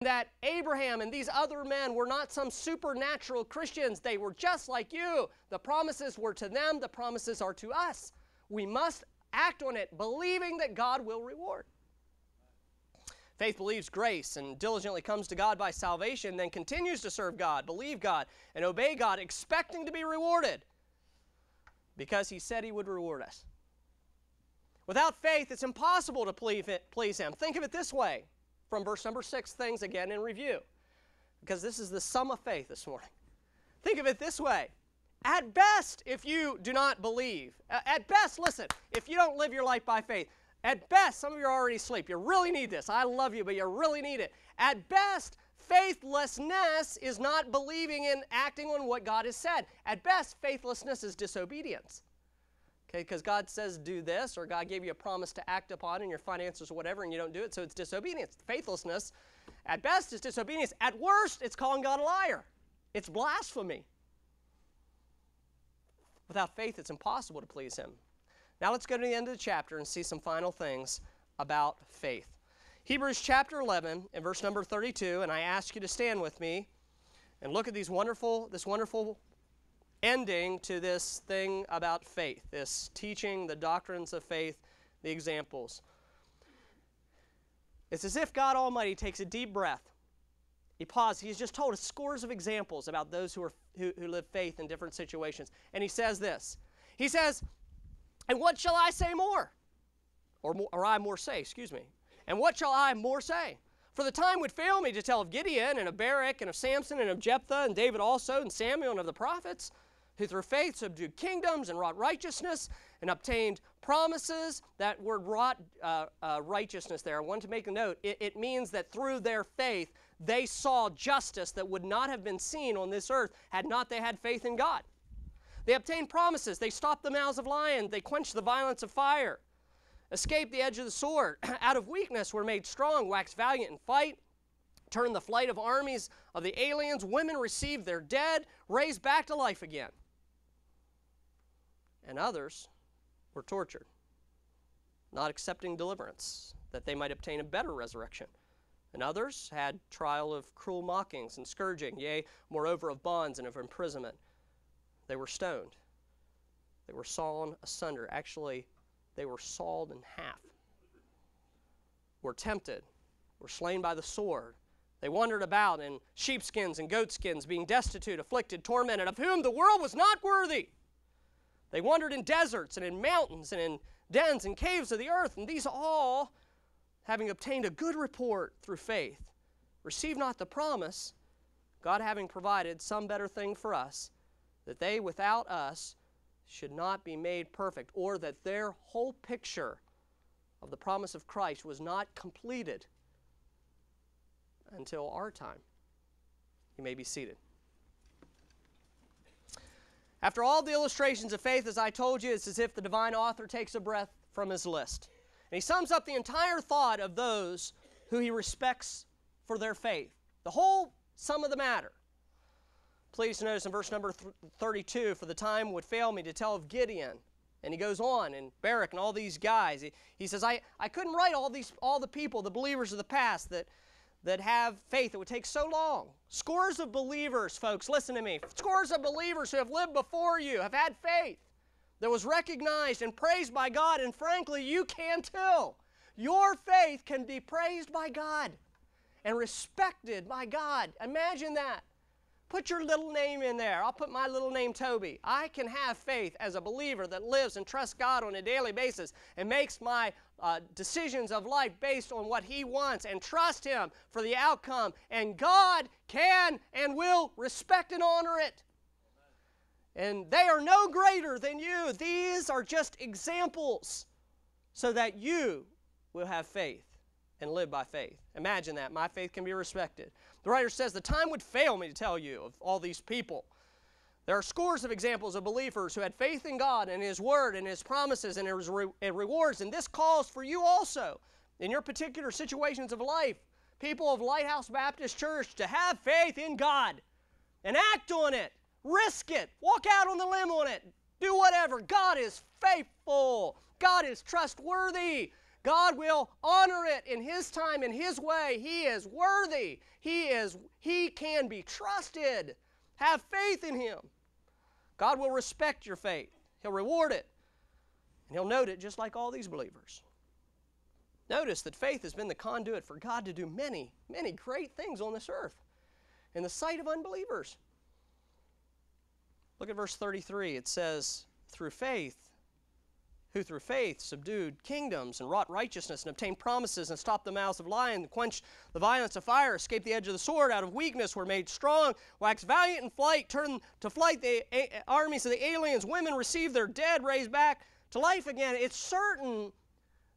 that Abraham and these other men were not some supernatural Christians. They were just like you. The promises were to them. The promises are to us. We must act on it, believing that God will reward. Faith believes grace and diligently comes to God by salvation, then continues to serve God, believe God, and obey God, expecting to be rewarded because He said He would reward us. Without faith, it's impossible to please Him. Think of it this way, from verse number 6, things again in review, because this is the sum of faith this morning. Think of it this way. At best, if you do not believe, at best, listen, if you don't live your life by faith, at best, some of you are already asleep. You really need this. I love you, but you really need it. At best, faithlessness is not believing and acting on what God has said. At best, faithlessness is disobedience. Okay, because God says do this, or God gave you a promise to act upon in your finances or whatever, and you don't do it, so it's disobedience. Faithlessness, at best, is disobedience. At worst, it's calling God a liar. It's blasphemy. Without faith, it's impossible to please Him. Now let's go to the end of the chapter and see some final things about faith. Hebrews chapter 11 and verse number 32, and I ask you to stand with me and look at this wonderful ending to this thing about faith, this teaching, the doctrines of faith, the examples. It's as if God Almighty takes a deep breath. He pauses. He's just told us scores of examples about those who live faith in different situations. And He says this. He says, and what shall I say more? Or I more say, excuse me. And what shall I more say? For the time would fail me to tell of Gideon and of Barak and of Samson and of Jephthah and David also and Samuel and of the prophets, who through faith subdued kingdoms and wrought righteousness and obtained promises. That word wrought righteousness there, I want to make a note. It means that through their faith, they saw justice that would not have been seen on this earth had not they had faith in God. They obtained promises. They stopped the mouths of lions. They quenched the violence of fire, escaped the edge of the sword. Out of weakness were made strong, waxed valiant in fight, turned the flight of armies of the aliens. Women received their dead, raised back to life again. And others were tortured, not accepting deliverance, that they might obtain a better resurrection. And others had trial of cruel mockings and scourging, yea, moreover of bonds and of imprisonment. They were stoned. They were sawn asunder. Actually, they were sawed in half. Were tempted. Were slain by the sword. They wandered about in sheepskins and goatskins, being destitute, afflicted, tormented, of whom the world was not worthy. They wandered in deserts and in mountains and in dens and caves of the earth, and these all, having obtained a good report through faith, received not the promise, God having provided some better thing for us, that they without us should not be made perfect, or that their whole picture of the promise of Christ was not completed until our time. You may be seated. After all the illustrations of faith, as I told you, it's as if the divine author takes a breath from his list. And he sums up the entire thought of those who he respects for their faith. The whole sum of the matter. Please notice in verse number 32, for the time would fail me to tell of Gideon. And he goes on, and Barak and all these guys. He says, I couldn't write all the people, the believers of the past that have faith. It would take so long. Scores of believers, folks, listen to me. Scores of believers who have lived before you have had faith that was recognized and praised by God, and frankly, you can too. Your faith can be praised by God and respected by God. Imagine that. Put your little name in there. I'll put my little name, Toby. I can have faith as a believer that lives and trusts God on a daily basis and makes my decisions of life based on what He wants and trust Him for the outcome. And God can and will respect and honor it. And they are no greater than you. These are just examples so that you will have faith and live by faith. Imagine that. My faith can be respected. The writer says, the time would fail me to tell you of all these people. There are scores of examples of believers who had faith in God and His Word and His promises and His rewards. And this calls for you also, in your particular situations of life, people of Lighthouse Baptist Church, to have faith in God and act on it. Risk it. Walk out on the limb on it. Do whatever. God is faithful. God is trustworthy. God will honor it in His time, in His way. He is worthy. He can be trusted. Have faith in Him. God will respect your faith. He'll reward it. And He'll note it just like all these believers. Notice that faith has been the conduit for God to do many, many great things on this earth in the sight of unbelievers. Look at verse 33. It says, through faith, who through faith subdued kingdoms and wrought righteousness and obtained promises and stopped the mouths of lions and quenched the violence of fire, escaped the edge of the sword, out of weakness were made strong, waxed valiant in flight, turned to flight the armies of the aliens. Women received their dead, raised back to life again. It's certain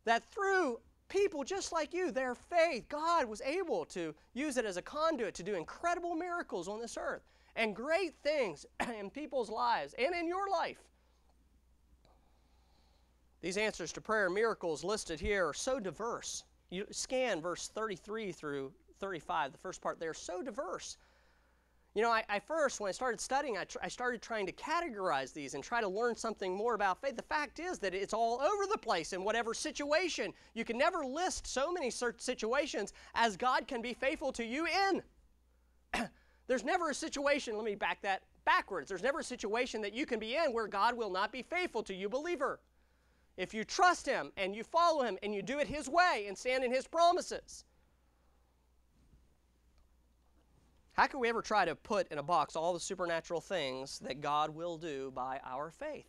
that through people just like you, their faith, God was able to use it as a conduit to do incredible miracles on this earth and great things in people's lives and in your life. These answers to prayer miracles listed here are so diverse. You scan verse 33 through 35, the first part there, so diverse. You know, I first, when I started studying, I started trying to categorize these and try to learn something more about faith. The fact is that it's all over the place in whatever situation. You can never list so many situations as God can be faithful to you in. There's never a situation, let me back that backwards. There's never a situation that you can be in where God will not be faithful to you, believer. If you trust Him and you follow Him and you do it His way and stand in His promises. How can we ever try to put in a box all the supernatural things that God will do by our faith?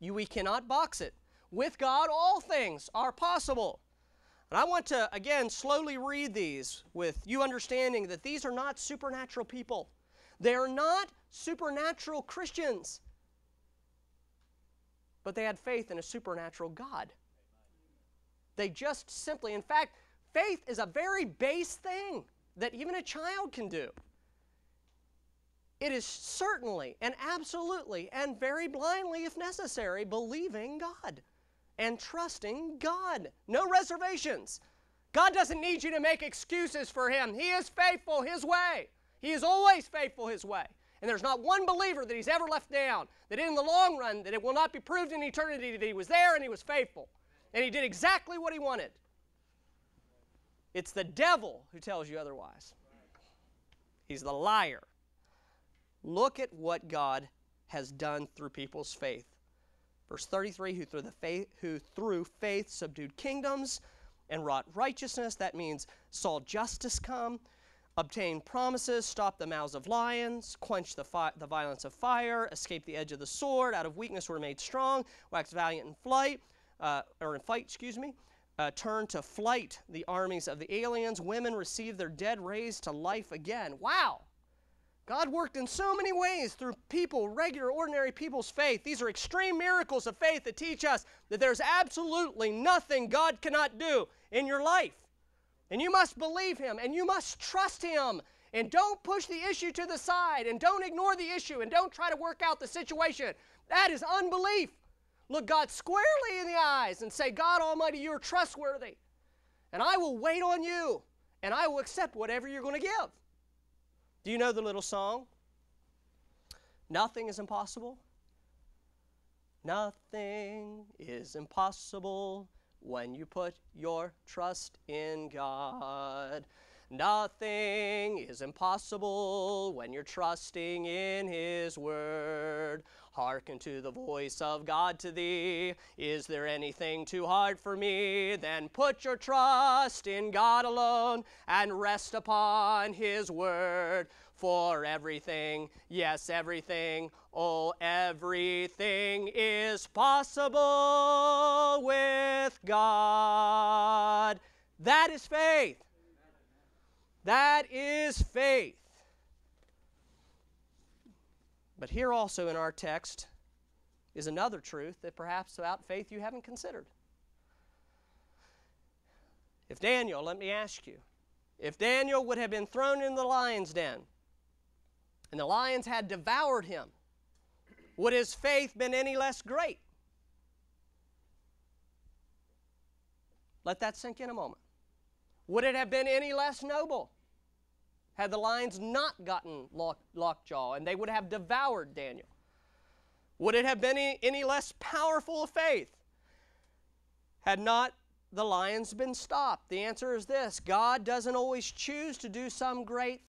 We cannot box it. With God, all things are possible. And I want to, again, slowly read these with you understanding that these are not supernatural people. They are not supernatural Christians. But they had faith in a supernatural God. They just simply, in fact, faith is a very base thing that even a child can do. It is certainly and absolutely and very blindly, if necessary, believing God and trusting God. No reservations. God doesn't need you to make excuses for Him. He is faithful His way. He is always faithful His way. And there's not one believer that He's ever left down, that in the long run, that it will not be proved in eternity that He was there and He was faithful. And He did exactly what He wanted. It's the devil who tells you otherwise. He's the liar. Look at what God has done through people's faith. Verse 33, who through faith subdued kingdoms and wrought righteousness. That means saw justice come, obtained promises, stopped the mouths of lions, quenched the violence of fire, escaped the edge of the sword, out of weakness were made strong, waxed valiant in fight, turned to flight the armies of the aliens. Women received their dead raised to life again. Wow! God worked in so many ways through people, regular, ordinary people's faith. These are extreme miracles of faith that teach us that there's absolutely nothing God cannot do in your life. And you must believe Him, and you must trust Him. And don't push the issue to the side, and don't ignore the issue, and don't try to work out the situation. That is unbelief. Look God squarely in the eyes and say, God Almighty, you're trustworthy. And I will wait on you, and I will accept whatever you're going to give. Do you know the little song? Nothing is impossible. Nothing is impossible when you put your trust in God. Nothing is impossible when you're trusting in His Word. Hearken to the voice of God to thee. Is there anything too hard for me? Then put your trust in God alone and rest upon His Word. For everything, yes, everything, oh, everything is possible with God. That is faith. That is faith. But here also in our text is another truth that perhaps about faith you haven't considered. If Daniel, let me ask you, if Daniel would have been thrown in the lion's den and the lions had devoured him, would his faith been any less great? Let that sink in a moment. Would it have been any less noble had the lions not gotten lockjaw and they would have devoured Daniel? Would it have been any less powerful of faith had not the lion's been stopped? The answer is this: God doesn't always choose to do some great